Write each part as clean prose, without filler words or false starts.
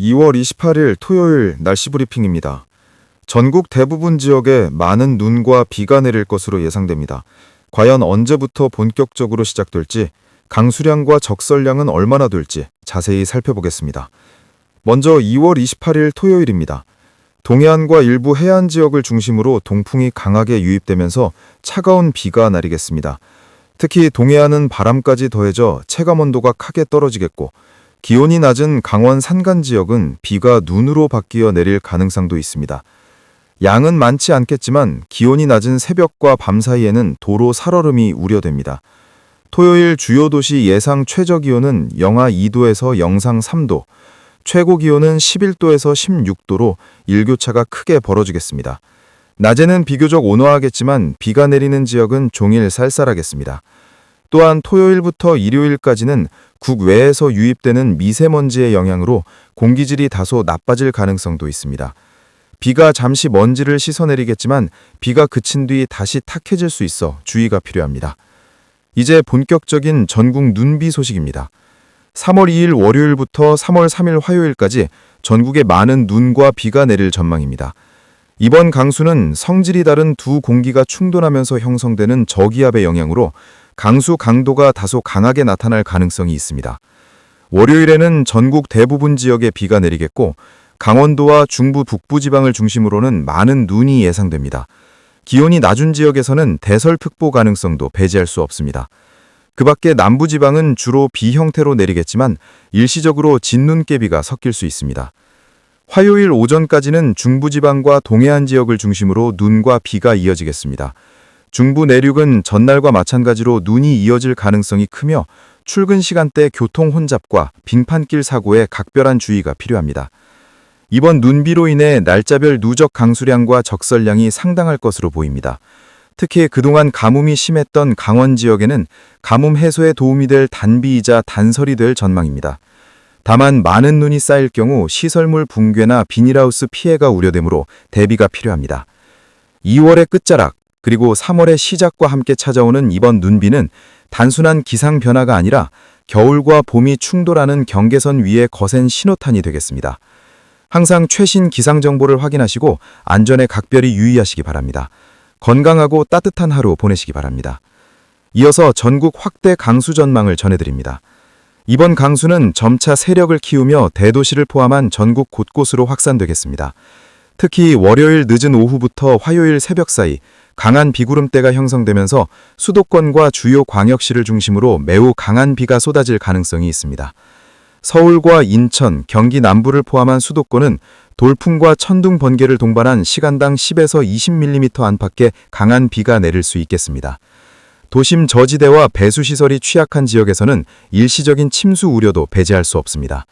2월 28일 토요일 날씨 브리핑입니다. 전국 대부분 지역에 많은 눈과 비가 내릴 것으로 예상됩니다. 과연 언제부터 본격적으로 시작될지, 강수량과 적설량은 얼마나 될지 자세히 살펴보겠습니다. 먼저 2월 28일 토요일입니다. 동해안과 일부 해안 지역을 중심으로 동풍이 강하게 유입되면서 차가운 비가 내리겠습니다. 특히 동해안은 바람까지 더해져 체감온도가 크게 떨어지겠고, 기온이 낮은 강원 산간 지역은 비가 눈으로 바뀌어 내릴 가능성도 있습니다. 양은 많지 않겠지만 기온이 낮은 새벽과 밤 사이에는 도로 살얼음이 우려됩니다. 토요일 주요 도시 예상 최저 기온은 영하 2도에서 영상 3도, 최고 기온은 11도에서 16도로 일교차가 크게 벌어지겠습니다. 낮에는 비교적 온화하겠지만 비가 내리는 지역은 종일 쌀쌀하겠습니다. 또한 토요일부터 일요일까지는 국외에서 유입되는 미세먼지의 영향으로 공기질이 다소 나빠질 가능성도 있습니다. 비가 잠시 먼지를 씻어내리겠지만 비가 그친 뒤 다시 탁해질 수 있어 주의가 필요합니다. 이제 본격적인 전국 눈비 소식입니다. 3월 2일 월요일부터 3월 3일 화요일까지 전국에 많은 눈과 비가 내릴 전망입니다. 이번 강수는 성질이 다른 두 공기가 충돌하면서 형성되는 저기압의 영향으로 강수 강도가 다소 강하게 나타날 가능성이 있습니다. 월요일에는 전국 대부분 지역에 비가 내리겠고, 강원도와 중부 북부 지방을 중심으로는 많은 눈이 예상됩니다. 기온이 낮은 지역에서는 대설특보 가능성도 배제할 수 없습니다. 그 밖에 남부 지방은 주로 비 형태로 내리겠지만 일시적으로 진눈깨비가 섞일 수 있습니다. 화요일 오전까지는 중부 지방과 동해안 지역을 중심으로 눈과 비가 이어지겠습니다. 중부 내륙은 전날과 마찬가지로 눈이 이어질 가능성이 크며 출근 시간대 교통 혼잡과 빙판길 사고에 각별한 주의가 필요합니다. 이번 눈비로 인해 날짜별 누적 강수량과 적설량이 상당할 것으로 보입니다. 특히 그동안 가뭄이 심했던 강원 지역에는 가뭄 해소에 도움이 될 단비이자 단설이 될 전망입니다. 다만 많은 눈이 쌓일 경우 시설물 붕괴나 비닐하우스 피해가 우려되므로 대비가 필요합니다. 2월의 끝자락, 그리고 3월의 시작과 함께 찾아오는 이번 눈비는 단순한 기상 변화가 아니라 겨울과 봄이 충돌하는 경계선 위의 거센 신호탄이 되겠습니다. 항상 최신 기상 정보를 확인하시고 안전에 각별히 유의하시기 바랍니다. 건강하고 따뜻한 하루 보내시기 바랍니다. 이어서 전국 확대 강수 전망을 전해드립니다. 이번 강수는 점차 세력을 키우며 대도시를 포함한 전국 곳곳으로 확산되겠습니다. 특히 월요일 늦은 오후부터 화요일 새벽 사이 강한 비구름대가 형성되면서 수도권과 주요 광역시를 중심으로 매우 강한 비가 쏟아질 가능성이 있습니다. 서울과 인천, 경기 남부를 포함한 수도권은 돌풍과 천둥 번개를 동반한 시간당 10에서 20mm 안팎의 강한 비가 내릴 수 있겠습니다. 도심 저지대와 배수시설이 취약한 지역에서는 일시적인 침수 우려도 배제할 수 없습니다.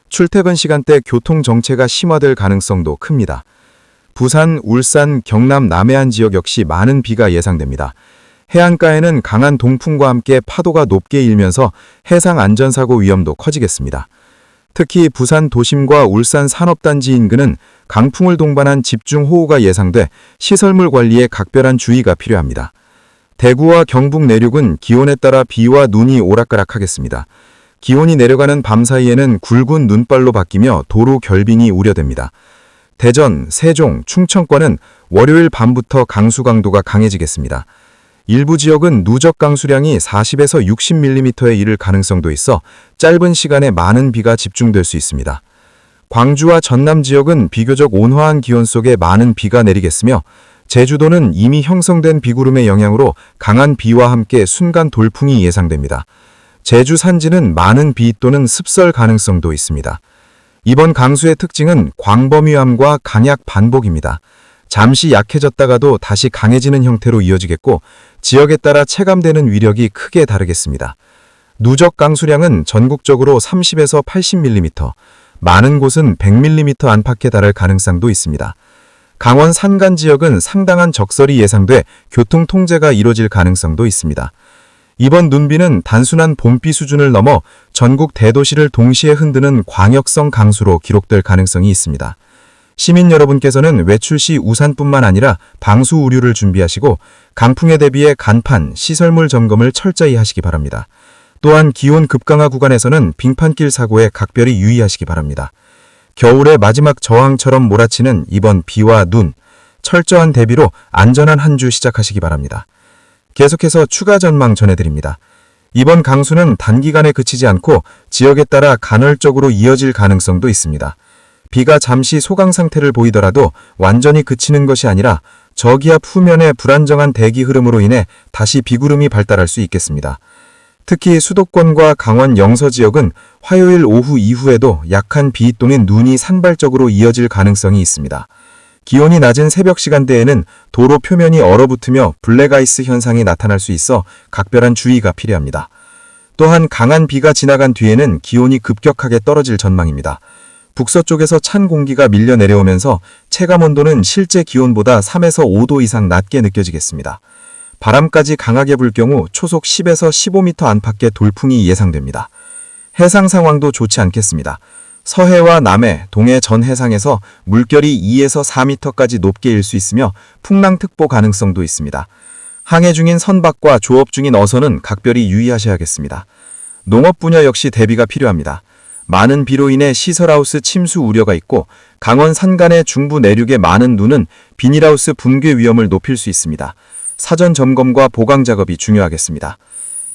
출퇴근 시간대 교통 정체가 심화될 가능성도 큽니다. 부산, 울산, 경남, 남해안 지역 역시 많은 비가 예상됩니다. 해안가에는 강한 동풍과 함께 파도가 높게 일면서 해상 안전사고 위험도 커지겠습니다. 특히 부산 도심과 울산 산업단지 인근은 강풍을 동반한 집중호우가 예상돼 시설물 관리에 각별한 주의가 필요합니다. 대구와 경북 내륙은 기온에 따라 비와 눈이 오락가락하겠습니다. 기온이 내려가는 밤 사이에는 굵은 눈발로 바뀌며 도로 결빙이 우려됩니다. 대전, 세종, 충청권은 월요일 밤부터 강수 강도가 강해지겠습니다. 일부 지역은 누적 강수량이 40에서 60mm에 이를 가능성도 있어 짧은 시간에 많은 비가 집중될 수 있습니다. 광주와 전남 지역은 비교적 온화한 기온 속에 많은 비가 내리겠으며, 제주도는 이미 형성된 비구름의 영향으로 강한 비와 함께 순간 돌풍이 예상됩니다. 제주 산지는 많은 비 또는 습설 가능성도 있습니다. 이번 강수의 특징은 광범위함과 강약 반복입니다. 잠시 약해졌다가도 다시 강해지는 형태로 이어지겠고, 지역에 따라 체감되는 위력이 크게 다르겠습니다. 누적 강수량은 전국적으로 30에서 80mm, 많은 곳은 100mm 안팎에 달할 가능성도 있습니다. 강원 산간 지역은 상당한 적설이 예상돼 교통 통제가 이뤄질 가능성도 있습니다. 이번 눈비는 단순한 봄비 수준을 넘어 전국 대도시를 동시에 흔드는 광역성 강수로 기록될 가능성이 있습니다. 시민 여러분께서는 외출 시 우산뿐만 아니라 방수 우류를 준비하시고 강풍에 대비해 간판, 시설물 점검을 철저히 하시기 바랍니다. 또한 기온 급강하 구간에서는 빙판길 사고에 각별히 유의하시기 바랍니다. 겨울의 마지막 저항처럼 몰아치는 이번 비와 눈, 철저한 대비로 안전한 한 주 시작하시기 바랍니다. 계속해서 추가 전망 전해드립니다. 이번 강수는 단기간에 그치지 않고 지역에 따라 간헐적으로 이어질 가능성도 있습니다. 비가 잠시 소강 상태를 보이더라도 완전히 그치는 것이 아니라 저기압 후면의 불안정한 대기 흐름으로 인해 다시 비구름이 발달할 수 있겠습니다. 특히 수도권과 강원 영서 지역은 화요일 오후 이후에도 약한 비 또는 눈이 산발적으로 이어질 가능성이 있습니다. 기온이 낮은 새벽 시간대에는 도로 표면이 얼어붙으며 블랙아이스 현상이 나타날 수 있어 각별한 주의가 필요합니다. 또한 강한 비가 지나간 뒤에는 기온이 급격하게 떨어질 전망입니다. 북서쪽에서 찬 공기가 밀려 내려오면서 체감 온도는 실제 기온보다 3에서 5도 이상 낮게 느껴지겠습니다. 바람까지 강하게 불 경우 초속 10에서 15m 안팎의 돌풍이 예상됩니다. 해상 상황도 좋지 않겠습니다. 서해와 남해, 동해 전 해상에서 물결이 2에서 4m까지 높게 일 수 있으며 풍랑특보 가능성도 있습니다. 항해 중인 선박과 조업 중인 어선은 각별히 유의하셔야겠습니다. 농업 분야 역시 대비가 필요합니다. 많은 비로 인해 시설하우스 침수 우려가 있고 강원 산간의 중부 내륙의 많은 눈은 비닐하우스 붕괴 위험을 높일 수 있습니다. 사전 점검과 보강 작업이 중요하겠습니다.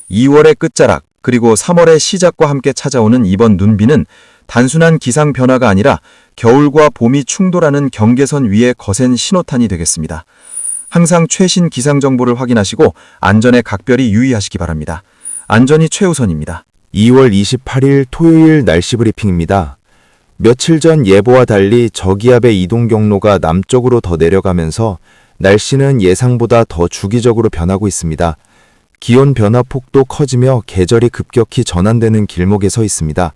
2월의 끝자락 그리고 3월의 시작과 함께 찾아오는 이번 눈비는 단순한 기상 변화가 아니라 겨울과 봄이 충돌하는 경계선 위의 거센 신호탄이 되겠습니다. 항상 최신 기상 정보를 확인하시고 안전에 각별히 유의하시기 바랍니다. 안전이 최우선입니다. 2월 28일 토요일 날씨 브리핑입니다. 며칠 전 예보와 달리 저기압의 이동 경로가 남쪽으로 더 내려가면서 날씨는 예상보다 더 주기적으로 변하고 있습니다. 기온 변화 폭도 커지며 계절이 급격히 전환되는 길목에 서 있습니다.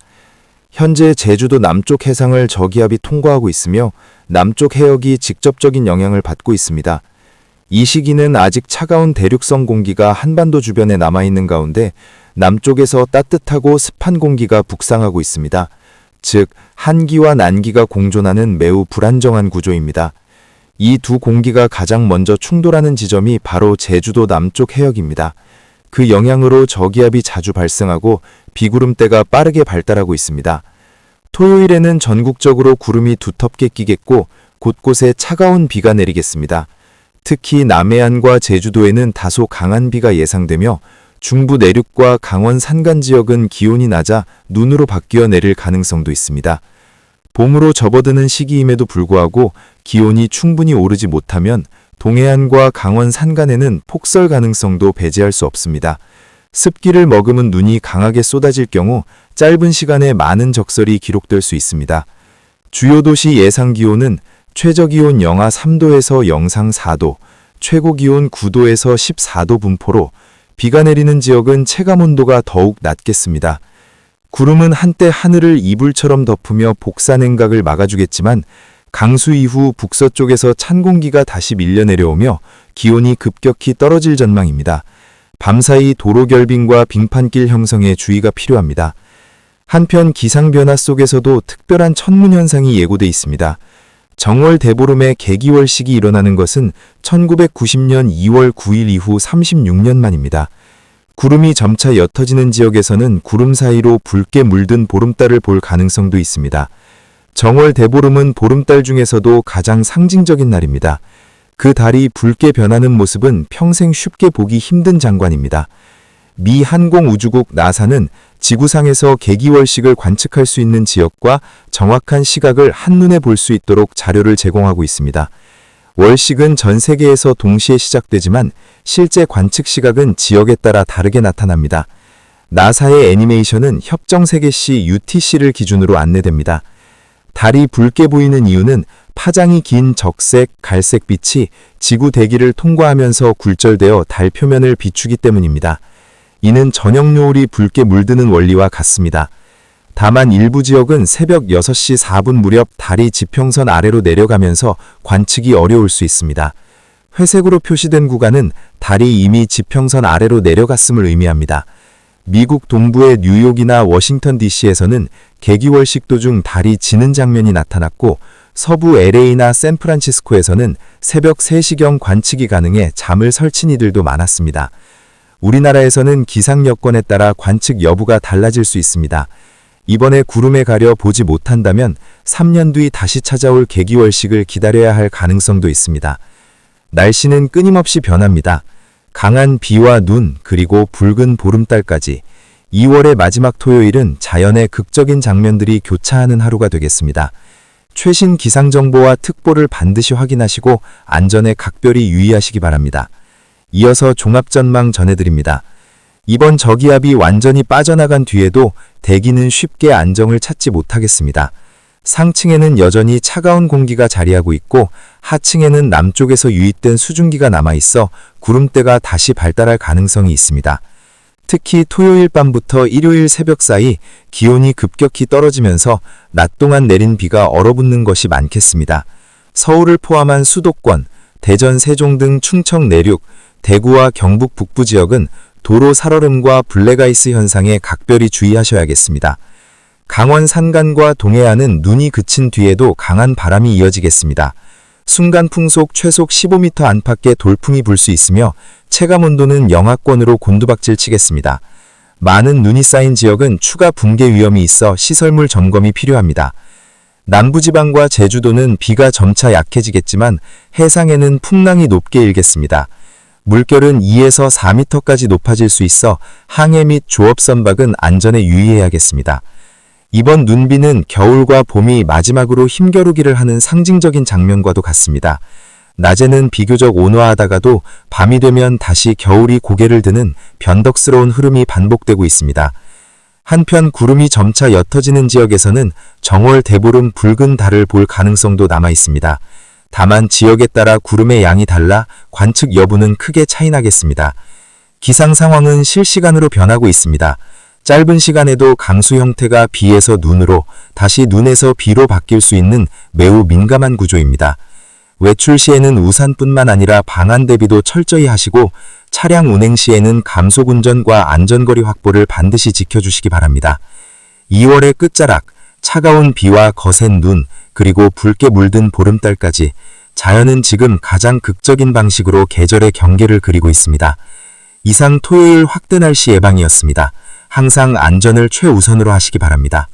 현재 제주도 남쪽 해상을 저기압이 통과하고 있으며 남쪽 해역이 직접적인 영향을 받고 있습니다. 이 시기는 아직 차가운 대륙성 공기가 한반도 주변에 남아있는 가운데 남쪽에서 따뜻하고 습한 공기가 북상하고 있습니다. 즉, 한기와 난기가 공존하는 매우 불안정한 구조입니다. 이 두 공기가 가장 먼저 충돌하는 지점이 바로 제주도 남쪽 해역입니다. 그 영향으로 저기압이 자주 발생하고 비구름대가 빠르게 발달하고 있습니다. 토요일에는 전국적으로 구름이 두텁게 끼겠고 곳곳에 차가운 비가 내리겠습니다. 특히 남해안과 제주도에는 다소 강한 비가 예상되며 중부 내륙과 강원 산간 지역은 기온이 낮아 눈으로 바뀌어 내릴 가능성도 있습니다. 봄으로 접어드는 시기임에도 불구하고 기온이 충분히 오르지 못하면 동해안과 강원 산간에는 폭설 가능성도 배제할 수 없습니다. 습기를 머금은 눈이 강하게 쏟아질 경우 짧은 시간에 많은 적설이 기록될 수 있습니다. 주요 도시 예상 기온은 최저기온 영하 3도에서 영상 4도, 최고기온 9도에서 14도 분포로 비가 내리는 지역은 체감온도가 더욱 낮겠습니다. 구름은 한때 하늘을 이불처럼 덮으며 복사냉각을 막아주겠지만 강수 이후 북서쪽에서 찬 공기가 다시 밀려 내려오며 기온이 급격히 떨어질 전망입니다. 밤사이 도로 결빙과 빙판길 형성에 주의가 필요합니다. 한편 기상변화 속에서도 특별한 천문 현상이 예고돼 있습니다. 정월 대보름의 개기월식이 일어나는 것은 1990년 2월 9일 이후 36년 만입니다. 구름이 점차 옅어지는 지역에서는 구름 사이로 붉게 물든 보름달을 볼 가능성도 있습니다. 정월 대보름은 보름달 중에서도 가장 상징적인 날입니다. 그 달이 붉게 변하는 모습은 평생 쉽게 보기 힘든 장관입니다. 미 항공우주국 나사는 지구상에서 개기월식을 관측할 수 있는 지역과 정확한 시각을 한눈에 볼 수 있도록 자료를 제공하고 있습니다. 월식은 전 세계에서 동시에 시작되지만 실제 관측 시각은 지역에 따라 다르게 나타납니다. 나사의 애니메이션은 협정세계시 UTC를 기준으로 안내됩니다. 달이 붉게 보이는 이유는 파장이 긴 적색, 갈색빛이 지구 대기를 통과하면서 굴절되어 달 표면을 비추기 때문입니다. 이는 저녁 노을이 붉게 물드는 원리와 같습니다. 다만 일부 지역은 새벽 6시 4분 무렵 달이 지평선 아래로 내려가면서 관측이 어려울 수 있습니다. 회색으로 표시된 구간은 달이 이미 지평선 아래로 내려갔음을 의미합니다. 미국 동부의 뉴욕이나 워싱턴 DC에서는 개기월식 도중 달이 지는 장면이 나타났고 서부 LA나 샌프란시스코에서는 새벽 3시경 관측이 가능해 잠을 설친 이들도 많았습니다. 우리나라에서는 기상 여건에 따라 관측 여부가 달라질 수 있습니다. 이번에 구름에 가려 보지 못한다면 3년 뒤 다시 찾아올 개기월식을 기다려야 할 가능성도 있습니다. 날씨는 끊임없이 변합니다. 강한 비와 눈 그리고 붉은 보름달까지 2월의 마지막 토요일은 자연의 극적인 장면들이 교차하는 하루가 되겠습니다. 최신 기상정보와 특보를 반드시 확인하시고 안전에 각별히 유의하시기 바랍니다. 이어서 종합전망 전해드립니다. 이번 저기압이 완전히 빠져나간 뒤에도 대기는 쉽게 안정을 찾지 못하겠습니다. 상층에는 여전히 차가운 공기가 자리하고 있고 하층에는 남쪽에서 유입된 수증기가 남아있어 구름대가 다시 발달할 가능성이 있습니다. 특히 토요일 밤부터 일요일 새벽 사이 기온이 급격히 떨어지면서 낮 동안 내린 비가 얼어붙는 것이 많겠습니다. 서울을 포함한 수도권, 대전, 세종 등 충청 내륙, 대구와 경북 북부 지역은 도로 살얼음과 블랙아이스 현상에 각별히 주의하셔야겠습니다. 강원 산간과 동해안은 눈이 그친 뒤에도 강한 바람이 이어지겠습니다. 순간 풍속 최속 15m 안팎의 돌풍이 불 수 있으며 체감온도는 영하권으로 곤두박질 치겠습니다. 많은 눈이 쌓인 지역은 추가 붕괴 위험이 있어 시설물 점검이 필요합니다. 남부지방과 제주도는 비가 점차 약해지겠지만 해상에는 풍랑이 높게 일겠습니다. 물결은 2에서 4m까지 높아질 수 있어 항해 및 조업 선박은 안전에 유의해야겠습니다. 이번 눈비는 겨울과 봄이 마지막으로 힘겨루기를 하는 상징적인 장면과도 같습니다. 낮에는 비교적 온화하다가도 밤이 되면 다시 겨울이 고개를 드는 변덕스러운 흐름이 반복되고 있습니다. 한편 구름이 점차 옅어지는 지역에서는 정월 대보름 붉은 달을 볼 가능성도 남아 있습니다. 다만 지역에 따라 구름의 양이 달라 관측 여부는 크게 차이나겠습니다. 기상 상황은 실시간으로 변하고 있습니다. 짧은 시간에도 강수 형태가 비에서 눈으로 다시 눈에서 비로 바뀔 수 있는 매우 민감한 구조입니다. 외출 시에는 우산뿐만 아니라 방한 대비도 철저히 하시고 차량 운행 시에는 감속 운전과 안전거리 확보를 반드시 지켜주시기 바랍니다. 2월의 끝자락, 차가운 비와 거센 눈, 그리고 붉게 물든 보름달까지 자연은 지금 가장 극적인 방식으로 계절의 경계를 그리고 있습니다. 이상 토요일 확대 날씨 예방이었습니다. 항상 안전을 최우선으로 하시기 바랍니다.